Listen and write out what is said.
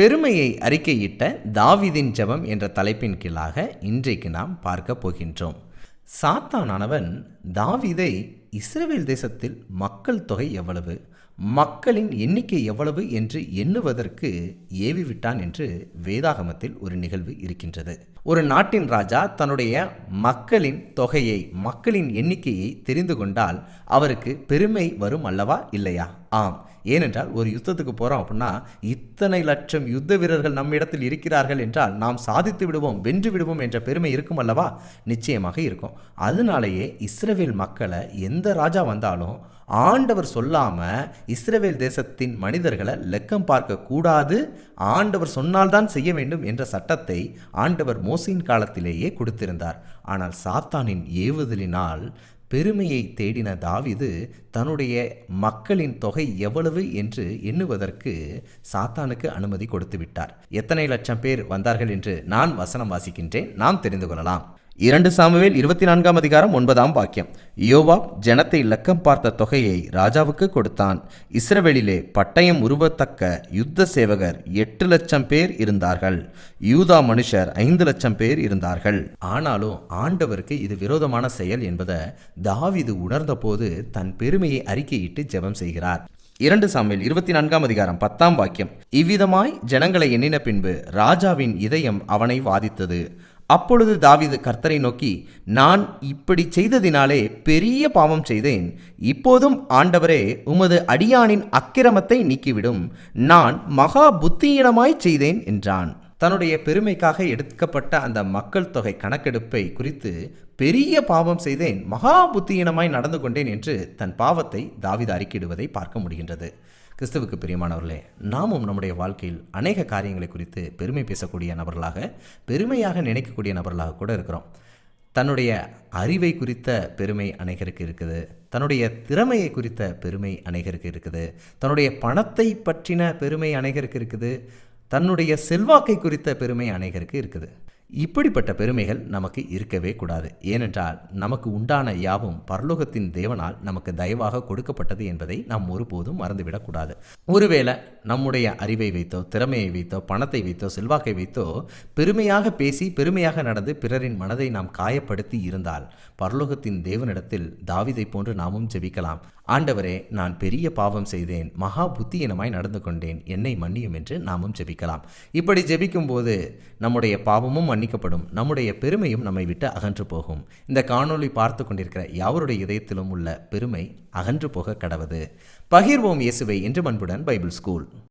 பெருமையை அறிக்கையிட்ட தாவீதின் ஜெபம் என்ற தலைப்பின் கீழாக இன்றைக்கு நாம் பார்க்க போகின்றோம். சாத்தானானவன் தாவீதை இஸ்ரவேல் தேசத்தில் மக்கள் தொகை எவ்வளவு, மக்களின் எண்ணிக்கை எவ்வளவு என்று எண்ணுவதற்கு ஏவிவிட்டான் என்று வேதாகமத்தில் ஒரு நிகழ்வு இருக்கின்றது. ஒரு நாட்டின் ராஜா தன்னுடைய மக்களின் தொகையை, மக்களின் எண்ணிக்கையை தெரிந்து கொண்டால் அவருக்கு பெருமை வரும் அல்லவா, இல்லையா? ஆம். ஏனென்றால் ஒரு யுத்தத்துக்கு போகிறோம் அப்படின்னா இத்தனை லட்சம் யுத்த வீரர்கள் நம்மிடத்தில் இருக்கிறார்கள் என்றால் நாம் சாதித்து விடுவோம், வென்று விடுவோம் என்ற பெருமை இருக்கும் அல்லவா? நிச்சயமாக இருக்கும். அதனாலேயே இஸ்ரவேல் மக்களை எந்த ராஜா வந்தாலும் ஆண்டவர் சொல்லாம இஸ்ரவேல் தேசத்தின் மனிதர்களை லெக்கம் பார்க்க கூடாது, ஆண்டவர் சொன்னால்தான் செய்ய வேண்டும் என்ற சட்டத்தை ஆண்டவர் மோசேயின் காலத்திலேயே கொடுத்திருந்தார். ஆனால் சாத்தானின் ஏவுதலினால் பெருமையை தேடின தாவீது தன்னுடைய மக்களின் தொகை எவ்வளவு என்று எண்ணுவதற்கு சாத்தானுக்கு அனுமதி கொடுத்து விட்டார். எத்தனை லட்சம் பேர் வந்தார்கள் என்று நான் வசனம் வாசிக்கின்றேன், நாம் தெரிந்து கொள்ளலாம். 2 சாமுவேல் 24 அதிகாரம் 9 யோவாப் ஜனத்தை லக்கம் பார்த்த தொகையை ராஜாவுக்கு கொடுத்தான். இஸ்ரவேலிலே பட்டயம் உருவத்தக்க யுத்த சேவகர் 8 லட்சம் பேர் இருந்தார்கள். யூதா மனுஷர் 5 லட்சம் பேர் இருந்தார்கள். ஆனாலும் ஆண்டவருக்கு இது விரோதமான செயல் என்பதை தாவீது உணர்ந்த போது தன் பெருமையை அறிக்கையிட்டு ஜெபம் செய்கிறார். 2 சாமுவேல் 24 அதிகாரம் 10 இவ்விதமாய் ஜனங்களை எண்ணின பின்பு ராஜாவின் இதயம் அவனை வாதித்தது. அப்பொழுது தாவீது கர்த்தரை நோக்கி, நான் இப்படி செய்ததினாலே பெரிய பாவம் செய்தேன். இப்போதும் ஆண்டவரே, உமது அடியானின் அக்கிரமத்தை நீக்கிவிடும். நான் மகா புத்தியீனமாய் செய்தேன் என்றான். தன்னுடைய பெருமைக்காக எடுக்கப்பட்ட அந்த மக்கள் தொகை கணக்கெடுப்பை குறித்து பெரிய பாவம் செய்தேன், மகா புத்தியீனமாய் நடந்து கொண்டேன் என்று தன் பாவத்தை தாவீது அறிக்கையிடுவதை பார்க்க முடிகின்றது. கிறிஸ்துவுக்கு பிரியமானவர்களே, நாமும் நம்முடைய வாழ்க்கையில் அநேக காரியங்களை குறித்து பெருமை பேசக்கூடிய நபர்களாக, பெருமையாக நினைக்கக்கூடிய நபர்களாக கூட இருக்கிறோம். தன்னுடைய அறிவை குறித்த பெருமை அநேகருக்கு இருக்குது, தன்னுடைய திறமையை குறித்த பெருமை அநேகருக்கு இருக்குது, தன்னுடைய பணத்தை பற்றின பெருமை அநேகருக்கு இருக்குது, தன்னுடைய செல்வாக்கை குறித்த பெருமை அநேகருக்கு இருக்குது. இப்படிப்பட்ட பெருமைகள் நமக்கு இருக்கவே கூடாது. ஏனென்றால் நமக்கு உண்டான யாவும் பரலோகத்தின் தேவனால் நமக்கு தயவாக கொடுக்கப்பட்டது என்பதை நாம் ஒருபோதும் மறந்துவிடக்கூடாது. ஒருவேளை நம்முடைய அறிவை வைத்தோ, திறமையை வைத்தோ, பணத்தை வைத்தோ, செல்வாக்கை வைத்தோ பெருமையாக பேசி, பெருமையாக நடந்து பிறரின் மனதை நாம் காயப்படுத்தி இருந்தால் பரலோகத்தின் தேவனிடத்தில் தாவீதை போன்று நாமும் ஜெபிக்கலாம். ஆண்டவரே, நான் பெரிய பாவம் செய்தேன், மகா புத்தியீனமாய் நடந்து கொண்டேன், என்னை மன்னியும் என்று நாமும் ஜெபிக்கலாம். இப்படி ஜெபிக்கும் போது நம்முடைய பாவமும் மன்னிக்கப்படும், நம்முடைய பெருமையும் நம்மை விட்டு அகன்று போகும். இந்த காணொளி பார்த்து கொண்டிருக்கிற யாவருடைய இதயத்திலும் உள்ள பெருமை அகன்று போக கடவது. பகிர்வோம் இயேசுவை என்று அன்புடன் பைபிள் ஸ்கூல்.